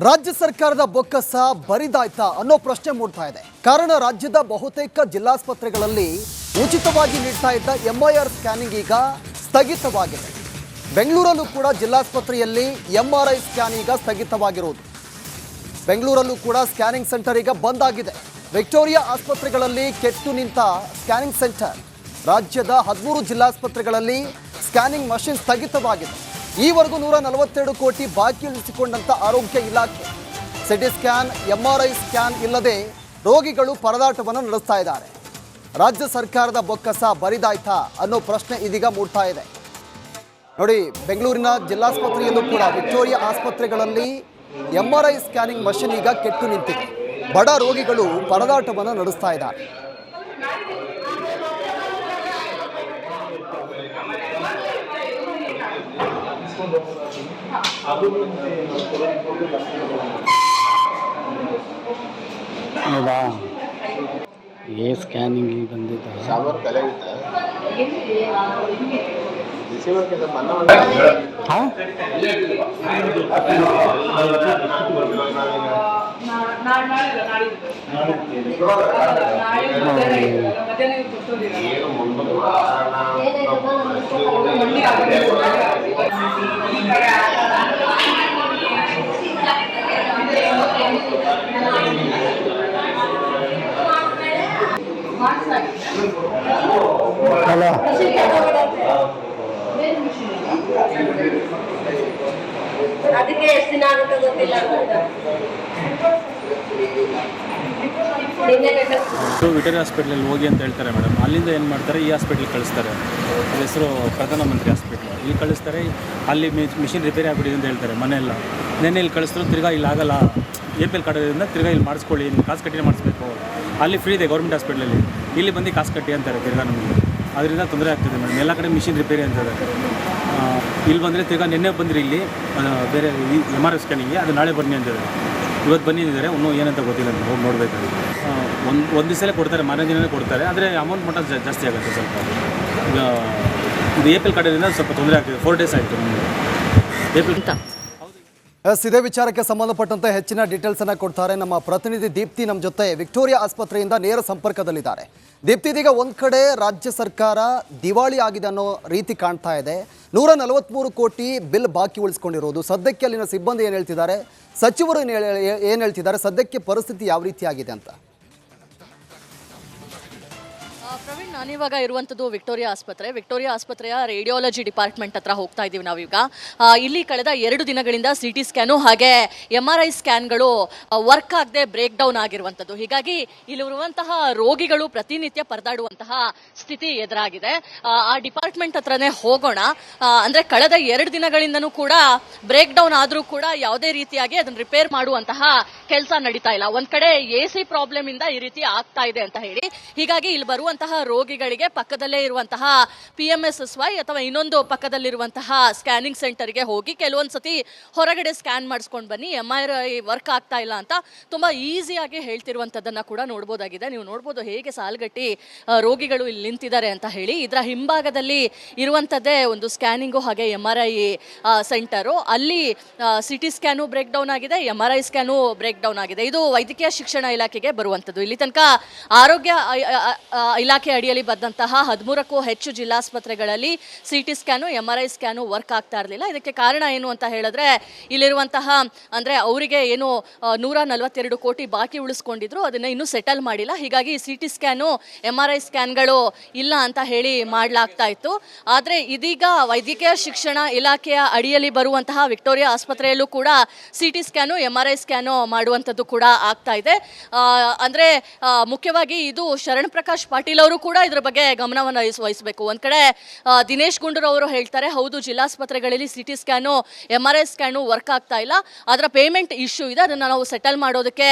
ರಾಜ್ಯ ಸರ್ಕಾರದ ಬೊಕ್ಕಸ ಬರಿದಾಯ್ತಾ ಅನ್ನೋ ಪ್ರಶ್ನೆ ಮೂಡ್ತಾ ಇದೆ. ಕಾರಣ ರಾಜ್ಯದ ಬಹುತೇಕ ಜಿಲ್ಲಾಸ್ಪತ್ರೆಗಳಲ್ಲಿ ಉಚಿತವಾಗಿ ನೀಡ್ತಾ ಇದ್ದ MRI ಸ್ಕ್ಯಾನಿಂಗ್ ಈಗ ಸ್ಥಗಿತವಾಗಿದೆ. ಬೆಂಗಳೂರಲ್ಲೂ ಕೂಡ ಜಿಲ್ಲಾಸ್ಪತ್ರೆಯಲ್ಲಿ MRI ಸ್ಕ್ಯಾನ್ ಈಗ ಸ್ಥಗಿತವಾಗಿರುವುದು. ಬೆಂಗಳೂರಲ್ಲೂ ಕೂಡ ಸ್ಕ್ಯಾನಿಂಗ್ ಸೆಂಟರ್ ಈಗ ಬಂದ್ ಆಗಿದೆ. ವಿಕ್ಟೋರಿಯಾ ಆಸ್ಪತ್ರೆಗಳಲ್ಲಿ ಕೆಟ್ಟು ನಿಂತ ಸ್ಕ್ಯಾನಿಂಗ್ ಸೆಂಟರ್. ರಾಜ್ಯದ 13 ಜಿಲ್ಲಾಸ್ಪತ್ರೆಗಳಲ್ಲಿ ಸ್ಕ್ಯಾನಿಂಗ್ ಮಷಿನ್ ಸ್ಥಗಿತವಾಗಿದೆ. ಈವರೆಗೂ 142 ಕೋಟಿ ಬಾಕಿ ಉಳಿಸಿಕೊಂಡಂತ ಆರೋಗ್ಯ ಇಲಾಖೆ ಸಿಟಿ ಸ್ಕ್ಯಾನ್ MRI ಸ್ಕ್ಯಾನ್ ಇಲ್ಲದೆ ರೋಗಿಗಳು ಪರದಾಟವನ್ನು ನಡೆಸ್ತಾ ಇದ್ದಾರೆ. ರಾಜ್ಯ ಸರ್ಕಾರದ ಬೊಕ್ಕಸ ಬರಿದಾಯ್ತಾ ಅನ್ನೋ ಪ್ರಶ್ನೆ ಇದೀಗ ಮೂಡ್ತಾ ಇದೆ. ನೋಡಿ, ಬೆಂಗಳೂರಿನ ಜಿಲ್ಲಾಸ್ಪತ್ರೆಯಲ್ಲೂ ಕೂಡ ವಿಕ್ಟೋರಿಯಾ ಆಸ್ಪತ್ರೆಗಳಲ್ಲಿ MRI ಸ್ಕ್ಯಾನಿಂಗ್ ಮಷಿನ್ ಈಗ ಕೆಟ್ಟು ನಿಂತಿದೆ. ಬಡ ರೋಗಿಗಳು ಪರದಾಟವನ್ನು ನಡೆಸ್ತಾ ಇದ್ದಾರೆ. ಹೌದಾ, ಏ ಸ್ಕ್ಯಾನಿಂಗ್ ಬಂದಿದ್ದ ಸಾಮರ್ ತಲೆ ಹಲೋ, ಅದಕ್ಕೆ ಎಷ್ಟು ದಿನ ಆಗುತ್ತೆ ಗೊತ್ತಿಲ್ಲ. ವಿಕ್ಟೋರಿಯಾ ಹಾಸ್ಪಿಟ್ಲಲ್ಲಿ ಹೋಗಿ ಅಂತ ಹೇಳ್ತಾರೆ ಮೇಡಮ್. ಅಲ್ಲಿಂದ ಏನು ಮಾಡ್ತಾರೆ, ಈ ಹಾಸ್ಪಿಟ್ಲಿಗೆ ಕಳಿಸ್ತಾರೆ. ಅದ್ರ ಹೆಸರು ಪ್ರಧಾನಮಂತ್ರಿ ಹಾಸ್ಪಿಟ್ಲ್. ಇಲ್ಲಿ ಕಳಿಸ್ತಾರೆ, ಅಲ್ಲಿ ಮಿಷಿನ್ ರಿಪೇರಿ ಆಗಿಬಿಟ್ಟಿದೆ ಅಂತ ಹೇಳ್ತಾರೆ. ಮನೆಯೆಲ್ಲ ನೆನ್ನೆ ಇಲ್ಲಿ ಕಳಿಸಿದ್ರು, ತಿರ್ಗಾ ಇಲ್ಲಿ ಆಗಲ್ಲ, APL ಕಾರ್ಡದಿಂದ ತಿರ್ಗಾ ಇಲ್ಲಿ ಮಾಡಿಸ್ಕೊಳ್ಳಿ, ನೀವು ಕಾಸು ಕಟ್ಟಿನೇ ಮಾಡಿಸ್ಬೇಕು. ಅಲ್ಲಿ ಫ್ರೀ ಇದೆ ಗೌರ್ಮೆಂಟ್ ಹಾಸ್ಪಿಟ್ಲಲ್ಲಿ. ಇಲ್ಲಿ ಬಂದು ಕಾಸು ಕಟ್ಟಿ ಅಂತಾರೆ ತಿರ್ಗಾ ನಮಗೆ. ಅದರಿಂದ ತೊಂದರೆ ಆಗ್ತಿದೆ ಮೇಡಮ್. ಎಲ್ಲ ಕಡೆ ಮಿಷಿನ್ ರಿಪೇರಿ ಅಂತಾರೆ. ಇಲ್ಲಿ ಬಂದರೆ ತಿರ್ಗಾ ನೆನ್ನೆ ಬಂದರೆ ಇಲ್ಲಿ ಬೇರೆ MRI ಸ್ಕ್ಯಾನಿಂಗ್ಗೆ, ಅದು ನಾಳೆ ಬನ್ನಿ ಅಂತಿದ್ದಾರೆ. ಇವತ್ತು ಬಂದಿದ್ದಾರೆ, ಇನ್ನೂ ಏನಂತ ಗೊತ್ತಿಲ್ಲ, ಹೋಗಿ ನೋಡಬೇಕಾಗಿದೆ. ಒಂದು ದಿವಸಲೇ ಕೊಡ್ತಾರೆ, ಮಾರನೇ ದಿನವೇ ಕೊಡ್ತಾರೆ. ಆದರೆ ಅಮೌಂಟ್ ಮಟ್ಟ ಜಾಸ್ತಿ ಆಗುತ್ತೆ ಸ್ವಲ್ಪ. ಈಗ ಇದು APL ಕಾರ್ಡಿಂದ ಸ್ವಲ್ಪ ತೊಂದರೆ ಆಗ್ತಿದೆ. 4 ಡೇಸ್ ಆಯಿತು ನಮಗೆ APL. ಇದೇ ವಿಚಾರಕ್ಕೆ ಸಂಬಂಧಪಟ್ಟಂತೆ ಹೆಚ್ಚಿನ ಡೀಟೇಲ್ಸ್ ಅನ್ನ ಕೊಡ್ತಾರೆ ನಮ್ಮ ಪ್ರತಿನಿಧಿ ದೀಪ್ತಿ. ನಮ್ಮ ಜೊತೆ ವಿಕ್ಟೋರಿಯಾ ಆಸ್ಪತ್ರೆಯಿಂದ ನೇರ ಸಂಪರ್ಕದಲ್ಲಿದ್ದಾರೆ. ದೀಪ್ತಿ, ಇದೀಗ ಒಂದ್ ಕಡೆ ರಾಜ್ಯ ಸರ್ಕಾರ ದಿವಾಳಿ ಆಗಿದೆ ಅನ್ನೋ ರೀತಿ ಕಾಣ್ತಾ ಇದೆ. 143 ಕೋಟಿ ಬಿಲ್ ಬಾಕಿ ಉಳಿಸ್ಕೊಂಡಿರೋದು. ಸದ್ಯಕ್ಕೆ ಅಲ್ಲಿನ ಸಿಬ್ಬಂದಿ ಏನು ಹೇಳ್ತಿದ್ದಾರೆ, ಸಚಿವರು ಏನು ಹೇಳ್ತಿದ್ದಾರೆ, ಸದ್ಯಕ್ಕೆ ಪರಿಸ್ಥಿತಿ ಯಾವ ರೀತಿ ಆಗಿದೆ ಅಂತ? ಪ್ರವೀಣ್, ನಾನಿವಾಗ ಇರುವಂಥದ್ದು ವಿಕ್ಟೋರಿಯಾ ಆಸ್ಪತ್ರೆಯ ರೇಡಿಯಾಲಜಿ ಡಿಪಾರ್ಟ್ಮೆಂಟ್ ಹತ್ರ ಹೋಗ್ತಾ ಇದ್ದೀವಿ ನಾವೀಗ. ಇಲ್ಲಿ ಕಳೆದ 2 ದಿನಗಳಿಂದ CT ಸ್ಕ್ಯಾನು ಹಾಗೆ MRI ಸ್ಕ್ಯಾನ್ಗಳು ವರ್ಕ್ ಆಗದೆ ಬ್ರೇಕ್ ಡೌನ್ ಆಗಿರುವಂಥದ್ದು. ಹೀಗಾಗಿ ಇಲ್ಲಿರುವಂತಹ ರೋಗಿಗಳು ಪ್ರತಿನಿತ್ಯ ಪರದಾಡುವಂತಹ ಸ್ಥಿತಿ ಎದುರಾಗಿದೆ. ಆ ಡಿಪಾರ್ಟ್ಮೆಂಟ್ ಹತ್ರನೇ ಹೋಗೋಣ. ಅಂದ್ರೆ ಕಳೆದ 2 ದಿನಗಳಿಂದನೂ ಕೂಡ ಬ್ರೇಕ್ ಡೌನ್ ಆದ್ರೂ ಕೂಡ ಯಾವುದೇ ರೀತಿಯಾಗಿ ಅದನ್ನ ರಿಪೇರ್ ಮಾಡುವಂತಹ ಕೆಲಸ ನಡೀತಾ ಇಲ್ಲ. ಒಂದ್ ಕಡೆ AC ಪ್ರಾಬ್ಲಮ್ ಇಂದ ಈ ರೀತಿ ಆಗ್ತಾ ಇದೆ ಅಂತ ಹೇಳಿ, ಹೀಗಾಗಿ ಇಲ್ಲಿ ಬರುವಂತಹ ರೋಗಿಗಳಿಗೆ ಪಕ್ಕದಲ್ಲೇ ಇರುವಂತಹ PMSSY ಅಥವಾ ಇನ್ನೊಂದು ಪಕ್ಕದಲ್ಲಿರುವಂತಹ ಸ್ಕ್ಯಾನಿಂಗ್ ಸೆಂಟರ್ಗೆ ಹೋಗಿ ಕೆಲವೊಂದ್ಸತಿ ಹೊರಗಡೆ ಸ್ಕ್ಯಾನ್ ಮಾಡಿಸ್ಕೊಂಡು ಬನ್ನಿ, MRI ವರ್ಕ್ ಆಗ್ತಾ ಇಲ್ಲ ಅಂತ ತುಂಬಾ ಈಸಿಯಾಗಿ ಹೇಳ್ತಿರುವಂತದ್ದನ್ನ ಕೂಡ ನೋಡ್ಬೋದಾಗಿದೆ. ನೀವು ನೋಡ್ಬೋದು ಹೇಗೆ ಸಾಲ್ಗಟ್ಟಿ ರೋಗಿಗಳು ಇಲ್ಲಿ ನಿಂತಿದ್ದಾರೆ ಅಂತ ಹೇಳಿ. ಇದರ ಹಿಂಭಾಗದಲ್ಲಿ ಇರುವಂತದ್ದೇ ಒಂದು ಸ್ಕ್ಯಾನಿಂಗು ಹಾಗೆ MRI ಸೆಂಟರು. ಅಲ್ಲಿ CT ಸ್ಕ್ಯಾನು ಬ್ರೇಕ್ ಡೌನ್ ಆಗಿದೆ, MRI ಸ್ಕ್ಯಾನು ಬ್ರೇಕ್ ಡೌನ್ ಆಗಿದೆ. ಇದು ವೈದ್ಯಕೀಯ ಶಿಕ್ಷಣ ಇಲಾಖೆಗೆ ಬರುವಂತದ್ದು. ಇಲ್ಲಿ ತನಕ ಆರೋಗ್ಯ ಇಲಾಖೆ ಅಡಿಯಲ್ಲಿ ಬಂದಂತಹ 13ಕ್ಕೂ ಹೆಚ್ಚು ಜಿಲ್ಲಾಸ್ಪತ್ರೆಗಳಲ್ಲಿ CT scan MRI scan work ಆಗ್ತಾ ಇರಲಿಲ್ಲ. ಇದಕ್ಕೆ ಕಾರಣ ಏನು ಅಂತ ಹೇಳಿದ್ರೆ, ಇಲ್ಲಿರುವಂತಹ ಅಂದ್ರೆ ಅವರಿಗೆ ಏನು 142 ಕೋಟಿ ಬಾಕಿ ಉಳಿಸ್ಕೊಂಡಿದ್ರು, ಅದನ್ನ ಇನ್ನೂ ಸೆಟಲ್ ಮಾಡಿಲ್ಲ. ಹೀಗಾಗಿ CT ಸ್ಕ್ಯಾನು MRI ಸ್ಕ್ಯಾನ್ಗಳು ಇಲ್ಲ ಅಂತ ಹೇಳಿ ಮಾಡಲಾಗ್ತಾ ಇತ್ತು. ಆದ್ರೆ ಇದೀಗ ವೈದ್ಯಕೀಯ ಶಿಕ್ಷಣ ಇಲಾಖೆಯ ಅಡಿಯಲ್ಲಿ ಬರುವಂತಹ ವಿಕ್ಟೋರಿಯಾ ಆಸ್ಪತ್ರೆಯಲ್ಲೂ ಕೂಡ CT ಸ್ಕ್ಯಾನು MRI ಸ್ಕ್ಯಾನು ಮಾಡುವಂಥದ್ದು ಕೂಡ ಆಗ್ತಾ ಇದೆ. ಅಂದ್ರೆ ಮುಖ್ಯವಾಗಿ ಇದು ಶರಣ್ ಪ್ರಕಾಶ್ ಪಾಟೀಲ್ ಅವರು ಕೂಡ ಇದ್ರ ಬಗ್ಗೆ ಗಮನವನ್ನು ವಹಿಸಬೇಕು. ಒಂದ್ ಕಡೆ ದಿನೇಶ್ ಗುಂಡೂರಾವ್ ಅವರು ಹೇಳ್ತಾರೆ, ಹೌದು ಜಿಲ್ಲಾಸ್ಪತ್ರೆಗಳಲ್ಲಿ CT scan MRI scan work ಆಗ್ತಾ ಇಲ್ಲ, ಅದರ ಪೇಮೆಂಟ್ ಇಶ್ಯೂ ಇದೆ, ಅದನ್ನ ನಾವು ಸೆಟಲ್ ಮಾಡೋದಕ್ಕೆ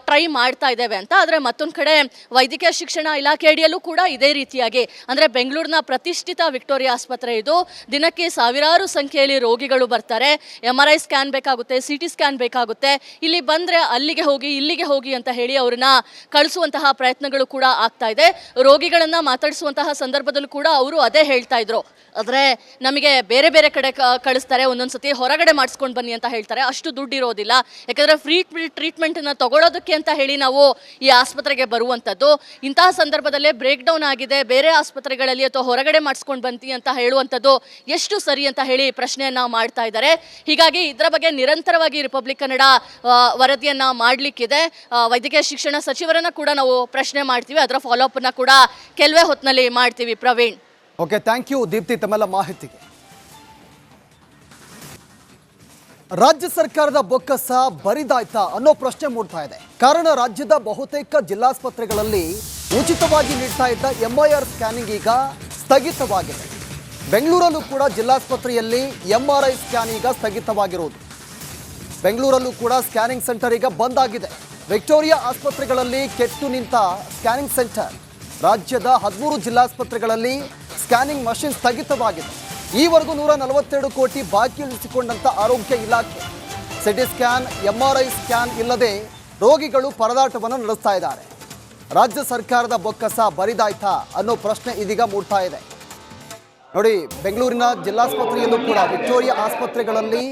ಟ್ರೈ ಮಾಡ್ತಾ ಇದ್ದೇವೆ ಅಂತ. ಆದ್ರೆ ಮತ್ತೊಂದ್ ಕಡೆ ವೈದ್ಯಕೀಯ ಶಿಕ್ಷಣ ಇಲಾಖೆ ಅಡಿಯಲ್ಲೂ ಕೂಡ ಇದೇ ರೀತಿಯಾಗಿ, ಅಂದ್ರೆ ಬೆಂಗಳೂರಿನ ಪ್ರತಿಷ್ಠಿತ ವಿಕ್ಟೋರಿಯಾ ಆಸ್ಪತ್ರೆ ಇದು. ದಿನಕ್ಕೆ ಸಾವಿರಾರು ಸಂಖ್ಯೆಯಲ್ಲಿ ರೋಗಿಗಳು ಬರ್ತಾರೆ, MRI ಸ್ಕ್ಯಾನ್ ಬೇಕಾಗುತ್ತೆ, CT ಸ್ಕ್ಯಾನ್ ಬೇಕಾಗುತ್ತೆ. ಇಲ್ಲಿ ಬಂದ್ರೆ ಅಲ್ಲಿಗೆ ಹೋಗಿ ಇಲ್ಲಿಗೆ ಹೋಗಿ ಅಂತ ಹೇಳಿ ಅವ್ರನ್ನ ಕಳಿಸುವಂತಹ ಪ್ರಯತ್ನಗಳು ಕೂಡ ಆಗ್ತಾ ಇದೆ. ರೋಗಿಗಳನ್ನ ಮೀಡಿಯಾವನ್ನ ಮಾತಾಡಿಸುವಂತಹ ಸಂದರ್ಭದಲ್ಲೂ ಕೂಡ ಅವರು ಅದೇ ಹೇಳ್ತಾ ಇದ್ರು. ಆದರೆ ನಮಗೆ ಬೇರೆ ಬೇರೆ ಕಡೆ ಕಳಿಸ್ತಾರೆ, ಒಂದೊಂದ್ಸತಿ ಹೊರಗಡೆ ಮಾಡಿಸ್ಕೊಂಡು ಬನ್ನಿ ಅಂತ ಹೇಳ್ತಾರೆ. ಅಷ್ಟು ದುಡ್ಡು ಇರೋದಿಲ್ಲ, ಯಾಕಂದರೆ ಫ್ರೀ ಟ್ರೀಟ್ಮೆಂಟನ್ನು ತಗೊಳ್ಳೋದಕ್ಕೆ ಅಂತ ಹೇಳಿ ನಾವು ಈ ಆಸ್ಪತ್ರೆಗೆ ಬರುವಂಥದ್ದು. ಇಂತಹ ಸಂದರ್ಭದಲ್ಲೇ ಬ್ರೇಕ್ ಡೌನ್ ಆಗಿದೆ, ಬೇರೆ ಆಸ್ಪತ್ರೆಗಳಲ್ಲಿ ಅಥವಾ ಹೊರಗಡೆ ಮಾಡಿಸ್ಕೊಂಡು ಬಂತಿ ಅಂತ ಹೇಳುವಂಥದ್ದು ಎಷ್ಟು ಸರಿ ಅಂತ ಹೇಳಿ ಪ್ರಶ್ನೆಯನ್ನು ಮಾಡ್ತಾ ಇದ್ದಾರೆ. ಹೀಗಾಗಿ ಇದರ ಬಗ್ಗೆ ನಿರಂತರವಾಗಿ ರಿಪಬ್ಲಿಕ್ ಕನ್ನಡ ವರದಿಯನ್ನು ಮಾಡಲಿಕ್ಕಿದೆ. ವೈದ್ಯಕೀಯ ಶಿಕ್ಷಣ ಸಚಿವರನ್ನ ಕೂಡ ನಾವು ಪ್ರಶ್ನೆ ಮಾಡ್ತೀವಿ, ಅದರ ಫಾಲೋಅಪ್ ಅನ್ನ ಕೂಡ ಕೆಲವೇ ಹೊತ್ತಿನಲ್ಲಿ ಮಾಡ್ತೀವಿ. Praveen. Okay, thank you Deepti ತಮ್ಮೆಲ್ಲ ಮಾಹಿತಿಗೆ. ರಾಜ್ಯ ಸರ್ಕಾರದ ಬೊಕ್ಕಸ ಬರಿದಾಯ್ತಾ ಅನ್ನೋ ಪ್ರಶ್ನೆ ಮೂಡ್ತಾ ಇದೆ. ಕಾರಣ ರಾಜ್ಯದ ಬಹುತೇಕ ಜಿಲ್ಲಾಸ್ಪತ್ರೆಗಳಲ್ಲಿ ಉಚಿತವಾಗಿ ನೀಡ್ತಾ ಇದ್ದ MRI ಸ್ಕ್ಯಾನಿಂಗ್ ಈಗ ಸ್ಥಗಿತವಾಗಿದೆ. ಬೆಂಗಳೂರಲ್ಲೂ ಕೂಡ ಜಿಲ್ಲಾಸ್ಪತ್ರೆಯಲ್ಲಿ MRI ಸ್ಕ್ಯಾನ್ ಈಗ ಸ್ಥಗಿತವಾಗಿರುವುದು. ಬೆಂಗಳೂರಲ್ಲೂ ಕೂಡ ಸ್ಕ್ಯಾನಿಂಗ್ ಸೆಂಟರ್ ಈಗ ಬಂದ್ ಆಗಿದೆ. ವಿಕ್ಟೋರಿಯಾ ಆಸ್ಪತ್ರೆಗಳಲ್ಲಿ ಕೆಟ್ಟು ನಿಂತ ಸ್ಕ್ಯಾನಿಂಗ್ ಸೆಂಟರ್. ರಾಜ್ಯದ 13 ಜಿಲ್ಲಾಸ್ಪತ್ರೆಗಳಲ್ಲಿ ಸ್ಕ್ಯಾನಿಂಗ್ ಮಷಿನ್ ಸ್ಥಗಿತವಾಗಿದೆ. ಈವರೆಗೂ 142 ಕೋಟಿ ಬಾಕಿ ಉಳಿಸಿಕೊಂಡಂತ ಆರೋಗ್ಯ ಇಲಾಖೆ ಸಿಟಿ ಸ್ಕ್ಯಾನ್ MRI ಸ್ಕ್ಯಾನ್ ಇಲ್ಲದೆ ರೋಗಿಗಳು ಪರದಾಟವನ್ನು ನಡೆಸ್ತಾ ಇದ್ದಾರೆ. ರಾಜ್ಯ ಸರ್ಕಾರದ ಬೊಕ್ಕಸ ಬರಿದಾಯ್ತಾ ಅನ್ನೋ ಪ್ರಶ್ನೆ ಇದೀಗ ಮೂಡ್ತಾ ಇದೆ. ನೋಡಿ, ಬೆಂಗಳೂರಿನ ಜಿಲ್ಲಾಸ್ಪತ್ರೆಯಲ್ಲೂ ಕೂಡ ವಿಕ್ಟೋರಿಯಾ ಆಸ್ಪತ್ರೆಗಳಲ್ಲಿ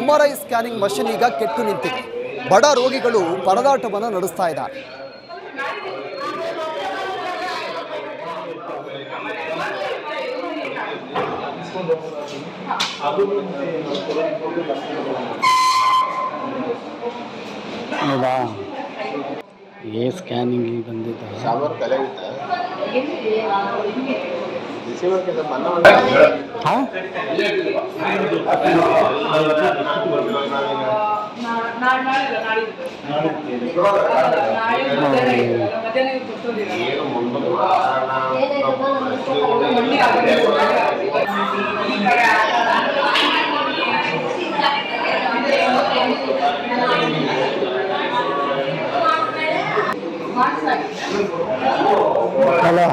MRI ಸ್ಕ್ಯಾನಿಂಗ್ ಮಷಿನ್ ಈಗ ಕೆಟ್ಟು ನಿಂತಿದೆ. ಬಡ ರೋಗಿಗಳು ಪರದಾಟವನ್ನು ನಡೆಸ್ತಾ ಇದ್ದಾರೆ. ಹೌದಾ, ಏ ಸ್ಕ್ಯಾನಿಂಗ್ ಬಂದಿದ್ದ ಹಾಂ ಹಲೋ,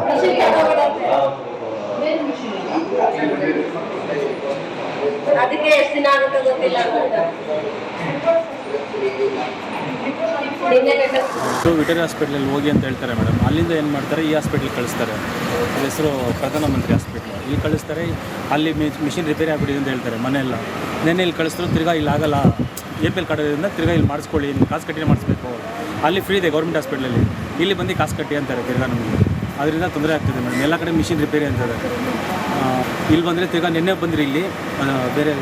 ಅದಕ್ಕೆ ಎಷ್ಟು ದಿನ ಆಗುತ್ತೆ ಗೊತ್ತಿಲ್ಲ. ವಿಕ್ಟೋರಿಯಾ ಹಾಸ್ಪಿಟ್ಲಲ್ಲಿ ಹೋಗಿ ಅಂತ ಹೇಳ್ತಾರೆ ಮೇಡಮ್. ಅಲ್ಲಿಂದ ಏನು ಮಾಡ್ತಾರೆ, ಈ ಹಾಸ್ಪಿಟ್ಲಿಗೆ ಕಳಿಸ್ತಾರೆ. ಅದ್ರ ಹೆಸರು ಪ್ರಧಾನಮಂತ್ರಿ ಹಾಸ್ಪಿಟ್ಲು. ಇಲ್ಲಿ ಕಳಿಸ್ತಾರೆ, ಅಲ್ಲಿ ಮಿಷಿನ್ ರಿಪೇರಿ ಆಗಿಬಿಟ್ಟಿದೆ ಅಂತ ಹೇಳ್ತಾರೆ. ಮನೆಯೆಲ್ಲ ನೆನ್ನೆ ಇಲ್ಲಿ ಕಳಿಸಿದ್ರು, ತಿರ್ಗಾ ಇಲ್ಲಿ ಆಗಲ್ಲ, APL ಕಾರ್ಡದಿಂದ ತಿರ್ಗಾ ಇಲ್ಲಿ ಮಾಡಿಸ್ಕೊಳ್ಳಿ, ನೀವು ಕಾಸು ಕಟ್ಟಿನೇ ಮಾಡಿಸ್ಬೇಕು. ಅಲ್ಲಿ ಫ್ರೀ ಇದೆ ಗೌರ್ಮೆಂಟ್ ಹಾಸ್ಪಿಟ್ಲಲ್ಲಿ, ಇಲ್ಲಿ ಬಂದು ಕಾಸು ಕಟ್ಟಿ ಅಂತಾರೆ ತಿರ್ಗಾ ನಮಗೆ. ಅದರಿಂದ ತೊಂದರೆ ಆಗ್ತಿದೆ ಮೇಡಮ್. ಎಲ್ಲ ಕಡೆ ಮಿಷಿನ್ ರಿಪೇರಿ ಅಂತಾರೆ. ಇಲ್ಲಿ ಬಂದರೆ ತಿರ್ಗಾ ನಿನ್ನೆ ಬಂದರೆ ಇಲ್ಲಿ ಬೇರೆ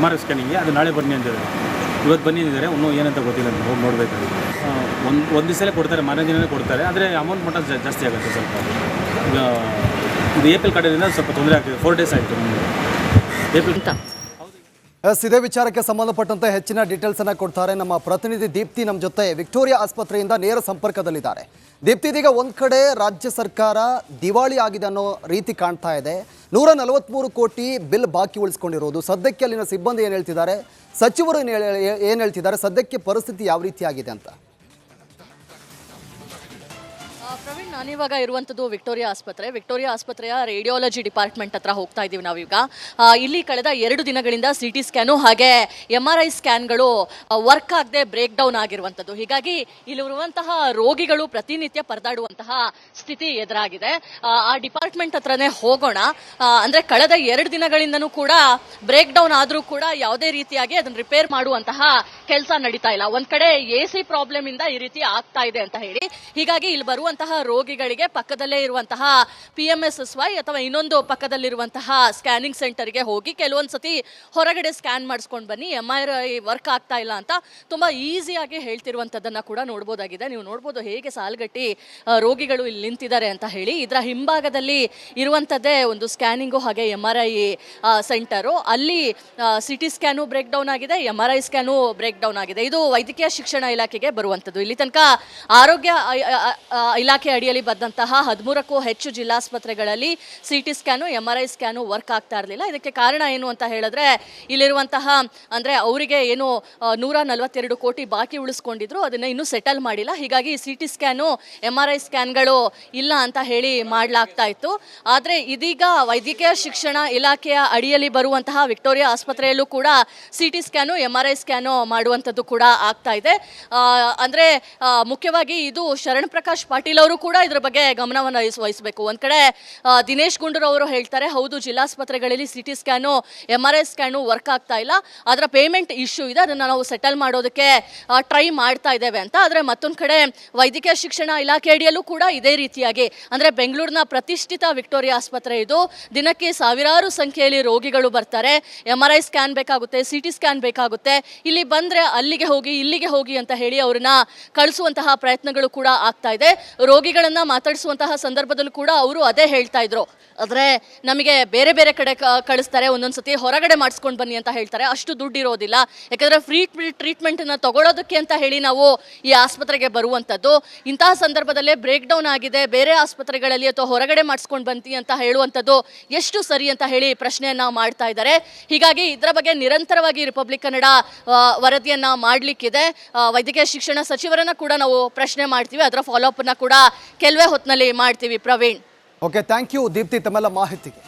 MRI ಸ್ಕ್ಯಾನಿಂಗ್ಗೆ, ಅದು ನಾಳೆ ಬನ್ನಿ ಅಂತಿದ್ದಾರೆ. ಇವತ್ತು ಬಂದಿದ್ದಾರೆ, ಇನ್ನೂ ಏನಂತ ಗೊತ್ತಿಲ್ಲ, ಹೋಗಿ ನೋಡಬೇಕಾಗಿದೆ. ಒಂದು ದಿವಸಲೇ ಕೊಡ್ತಾರೆ, ಮಾರನೇ ದಿನವೇ ಕೊಡ್ತಾರೆ. ಆದರೆ ಅಮೌಂಟ್ ಮಟ್ಟ ಜಾಸ್ತಿ ಆಗುತ್ತೆ ಸ್ವಲ್ಪ. ಈಗ ಇದು APL ಕಾರ್ಡಿಂದ ಸ್ವಲ್ಪ ತೊಂದರೆ ಆಗ್ತಿದೆ. 4 ಡೇಸ್ ಆಯಿತು ನಮಗೆ APL. ಇದೇ ವಿಚಾರಕ್ಕೆ ಸಂಬಂಧಪಟ್ಟಂತೆ ಹೆಚ್ಚಿನ ಡೀಟೇಲ್ಸ್ ಅನ್ನ ಕೊಡ್ತಾರೆ ನಮ್ಮ ಪ್ರತಿನಿಧಿ ದೀಪ್ತಿ. ನಮ್ಮ ಜೊತೆ ವಿಕ್ಟೋರಿಯಾ ಆಸ್ಪತ್ರೆಯಿಂದ ನೇರ ಸಂಪರ್ಕದಲ್ಲಿದ್ದಾರೆ. ದೀಪ್ತಿ, ಇದೀಗ ಒಂದ್ ಕಡೆ ರಾಜ್ಯ ಸರ್ಕಾರ ದಿವಾಳಿ ಆಗಿದೆ ಅನ್ನೋ ರೀತಿ ಕಾಣ್ತಾ ಇದೆ. 143 ಕೋಟಿ ಬಿಲ್ ಬಾಕಿ ಉಳಿಸ್ಕೊಂಡಿರೋದು. ಸದ್ಯಕ್ಕೆ ಅಲ್ಲಿನ ಸಿಬ್ಬಂದಿ ಏನು ಹೇಳ್ತಿದ್ದಾರೆ, ಸಚಿವರು ಏನು ಹೇಳ್ತಿದ್ದಾರೆ, ಸದ್ಯಕ್ಕೆ ಪರಿಸ್ಥಿತಿ ಯಾವ ರೀತಿ ಆಗಿದೆ ಅಂತ? ಪ್ರವೀಣ್, ನಾನಿವಾಗ ಇರುವಂಥದ್ದು ವಿಕ್ಟೋರಿಯಾ ಆಸ್ಪತ್ರೆಯ ರೇಡಿಯಾಲಜಿ ಡಿಪಾರ್ಟ್ಮೆಂಟ್ ಹತ್ರ ಹೋಗ್ತಾ ಇದ್ದೀವಿ ನಾವೀಗ. ಇಲ್ಲಿ ಕಳೆದ 2 ದಿನಗಳಿಂದ CT ಸ್ಕ್ಯಾನು ಹಾಗೆ MRI ಸ್ಕ್ಯಾನ್ಗಳು ವರ್ಕ್ ಆಗದೆ ಬ್ರೇಕ್ ಡೌನ್ ಆಗಿರುವಂಥದ್ದು. ಹೀಗಾಗಿ ಇಲ್ಲಿರುವಂತಹ ರೋಗಿಗಳು ಪ್ರತಿನಿತ್ಯ ಪರದಾಡುವಂತಹ ಸ್ಥಿತಿ ಎದುರಾಗಿದೆ. ಆ ಡಿಪಾರ್ಟ್ಮೆಂಟ್ ಹತ್ರನೇ ಹೋಗೋಣ. ಅಂದರೆ ಕಳೆದ 2 ದಿನಗಳಿಂದನೂ ಕೂಡ ಬ್ರೇಕ್ ಡೌನ್ ಆದರೂ ಕೂಡ ಯಾವುದೇ ರೀತಿಯಾಗಿ ಅದನ್ನು ರಿಪೇರ್ ಮಾಡುವಂತಹ ಕೆಲಸ ನಡೀತಾ ಇಲ್ಲ. ಒಂದ್ ಕಡೆ AC ಪ್ರಾಬ್ಲಮ್ ಇಂದ ಈ ರೀತಿ ಆಗ್ತಾ ಇದೆ ಅಂತ ಹೇಳಿ, ಹೀಗಾಗಿ ಇಲ್ಲಿ ಬರುವಂತಹ ರೋಗಿಗಳಿಗೆ ಪಕ್ಕದಲ್ಲೇ ಇರುವಂತಹ PMSSY ಅಥವಾ ಇನ್ನೊಂದು ಪಕ್ಕದಲ್ಲಿರುವಂತಹ ಸ್ಕ್ಯಾನಿಂಗ್ ಸೆಂಟರ್ಗೆ ಹೋಗಿ ಕೆಲವೊಂದ್ಸತಿ ಹೊರಗಡೆ ಸ್ಕ್ಯಾನ್ ಮಾಡಿಸ್ಕೊಂಡು ಬನ್ನಿ, MRI ವರ್ಕ್ ಆಗ್ತಾ ಇಲ್ಲ ಅಂತ ತುಂಬಾ ಈಸಿಯಾಗಿ ಹೇಳ್ತಿರುವಂತದ್ದನ್ನ ಕೂಡ ನೋಡ್ಬೋದಾಗಿದೆ. ನೀವು ನೋಡ್ಬೋದು ಹೇಗೆ ಸಾಲ್ಗಟ್ಟಿ ರೋಗಿಗಳು ಇಲ್ಲಿ ನಿಂತಿದ್ದಾರೆ ಅಂತ ಹೇಳಿ. ಇದರ ಹಿಂಭಾಗದಲ್ಲಿ ಇರುವಂತದ್ದೇ ಒಂದು ಸ್ಕ್ಯಾನಿಂಗು ಹಾಗೆ MRI ಸೆಂಟರು. ಅಲ್ಲಿ CT ಸ್ಕ್ಯಾನು ಬ್ರೇಕ್ ಡೌನ್ ಆಗಿದೆ, MRI ಸ್ಕ್ಯಾನು ಬ್ರೇಕ್ ಡೌನ್ ಆಗಿದೆ. ಇದು ವೈದ್ಯಕೀಯ ಶಿಕ್ಷಣ ಇಲಾಖೆಗೆ ಬರುವಂತದ್ದು. ಇಲ್ಲಿ ತನಕ ಆರೋಗ್ಯ ಇಲಾಖೆ ಅಡಿಯಲ್ಲಿ ಬಂದಂತಹ 13ಕ್ಕೂ ಹೆಚ್ಚು ಜಿಲ್ಲಾಸ್ಪತ್ರೆಗಳಲ್ಲಿ CT scan MRI scan work ಆಗ್ತಾ ಇರಲಿಲ್ಲ. ಇದಕ್ಕೆ ಕಾರಣ ಏನು ಅಂತ ಹೇಳಿದ್ರೆ, ಇಲ್ಲಿರುವಂತಹ ಅಂದ್ರೆ ಅವರಿಗೆ ಏನು 142 ಕೋಟಿ ಬಾಕಿ ಉಳಿಸ್ಕೊಂಡಿದ್ರು, ಅದನ್ನ ಇನ್ನೂ ಸೆಟಲ್ ಮಾಡಿಲ್ಲ. ಹೀಗಾಗಿ CT ಸ್ಕ್ಯಾನು MRI ಸ್ಕ್ಯಾನ್ಗಳು ಇಲ್ಲ ಅಂತ ಹೇಳಿ ಮಾಡಲಾಗ್ತಾ ಇತ್ತು. ಆದರೆ ಇದೀಗ ವೈದ್ಯಕೀಯ ಶಿಕ್ಷಣ ಇಲಾಖೆಯ ಅಡಿಯಲ್ಲಿ ಬರುವಂತಹ ವಿಕ್ಟೋರಿಯಾ ಆಸ್ಪತ್ರೆಯಲ್ಲೂ ಕೂಡ CT ಸ್ಕ್ಯಾನು MRI ಸ್ಕ್ಯಾನು ಮಾಡುವಂಥದ್ದು ಕೂಡ ಆಗ್ತಾ ಇದೆ. ಅಂದ್ರೆ ಮುಖ್ಯವಾಗಿ ಇದು ಶರಣ್ ಪ್ರಕಾಶ್ ಪಾಟೀಲ್ ಅವರು ಕೂಡ ಇದ್ರ ಬಗ್ಗೆ ಗಮನವನ್ನು ವಹಿಸಬೇಕು. ಒಂದು ಕಡೆ ದಿನೇಶ್ ಗುಂಡೂರವರು ಹೇಳ್ತಾರೆ, ಹೌದು ಜಿಲ್ಲಾಸ್ಪತ್ರೆಗಳಲ್ಲಿ CT scan MRI scan work ಆಗ್ತಾ ಇಲ್ಲ, ಅದರ ಪೇಮೆಂಟ್ ಇಶ್ಯೂ ಇದೆ, ಅದನ್ನು ನಾವು ಸೆಟಲ್ ಮಾಡೋದಕ್ಕೆ ಟ್ರೈ ಮಾಡ್ತಾ ಇದ್ದೇವೆ ಅಂತ. ಆದರೆ ಮತ್ತೊಂದು ಕಡೆ ವೈದ್ಯಕೀಯ ಶಿಕ್ಷಣ ಇಲಾಖೆ ಅಡಿಯಲ್ಲೂ ಕೂಡ ಇದೇ ರೀತಿಯಾಗಿ, ಅಂದರೆ ಬೆಂಗಳೂರಿನ ಪ್ರತಿಷ್ಠಿತ ವಿಕ್ಟೋರಿಯಾ ಆಸ್ಪತ್ರೆ ಇದು, ದಿನಕ್ಕೆ ಸಾವಿರಾರು ಸಂಖ್ಯೆಯಲ್ಲಿ ರೋಗಿಗಳು ಬರ್ತಾರೆ, MRI ಸ್ಕ್ಯಾನ್ ಬೇಕಾಗುತ್ತೆ, CT ಸ್ಕ್ಯಾನ್ ಬೇಕಾಗುತ್ತೆ, ಇಲ್ಲಿ ಬಂದರೆ ಅಲ್ಲಿಗೆ ಹೋಗಿ ಇಲ್ಲಿಗೆ ಹೋಗಿ ಅಂತ ಹೇಳಿ ಅವ್ರನ್ನ ಕಳಿಸುವಂತಹ ಪ್ರಯತ್ನಗಳು ಕೂಡ ಆಗ್ತಾ ಇದೆ. ರೋಗಿಗಳನ್ನ ಮಾತಾಡಿಸುವಂತಹ ಸಂದರ್ಭದಲ್ಲೂ ಕೂಡ ಅವರು ಅದೇ ಹೇಳ್ತಾ ಇದ್ರು, ಆದರೆ ನಮಗೆ ಬೇರೆ ಬೇರೆ ಕಡೆ ಕಳಿಸ್ತಾರೆ, ಒಂದೊಂದ್ಸತಿ ಹೊರಗಡೆ ಮಾಡಿಸ್ಕೊಂಡು ಬನ್ನಿ ಅಂತ ಹೇಳ್ತಾರೆ, ಅಷ್ಟು ದುಡ್ಡು ಇರೋದಿಲ್ಲ, ಯಾಕಂದರೆ ಫ್ರೀ ಟ್ರೀಟ್ಮೆಂಟನ್ನು ತಗೊಳ್ಳೋದಕ್ಕೆ ಅಂತ ಹೇಳಿ ನಾವು ಈ ಆಸ್ಪತ್ರೆಗೆ ಬರುವಂಥದ್ದು. ಇಂತಹ ಸಂದರ್ಭದಲ್ಲೇ ಬ್ರೇಕ್ ಡೌನ್ ಆಗಿದೆ, ಬೇರೆ ಆಸ್ಪತ್ರೆಗಳಲ್ಲಿ ಅಥವಾ ಹೊರಗಡೆ ಮಾಡಿಸ್ಕೊಂಡು ಬಂತಿ ಅಂತ ಹೇಳುವಂಥದ್ದು ಎಷ್ಟು ಸರಿ ಅಂತ ಹೇಳಿ ಪ್ರಶ್ನೆಯನ್ನ ಮಾಡ್ತಾ ಇದ್ದಾರೆ. ಹೀಗಾಗಿ ಇದರ ಬಗ್ಗೆ ನಿರಂತರವಾಗಿ ರಿಪಬ್ಲಿಕ್ ಕನ್ನಡ ವರದಿಯನ್ನ ಮಾಡಲಿಕ್ಕಿದೆ. ವೈದ್ಯಕೀಯ ಶಿಕ್ಷಣ ಸಚಿವರನ್ನ ಕೂಡ ನಾವು ಪ್ರಶ್ನೆ ಮಾಡ್ತೀವಿ, ಅದರ ಫಾಲೋ ಅಪ್ ಅನ್ನ ಕೂಡ ಕೆಲವೇ ಹೊತ್ತಿನಲ್ಲಿ ಮಾಡ್ತೀವಿ. Praveen. Okay, thank you Deepti ತಮ್ಮೆಲ್ಲ ಮಾಹಿತಿಗೆ.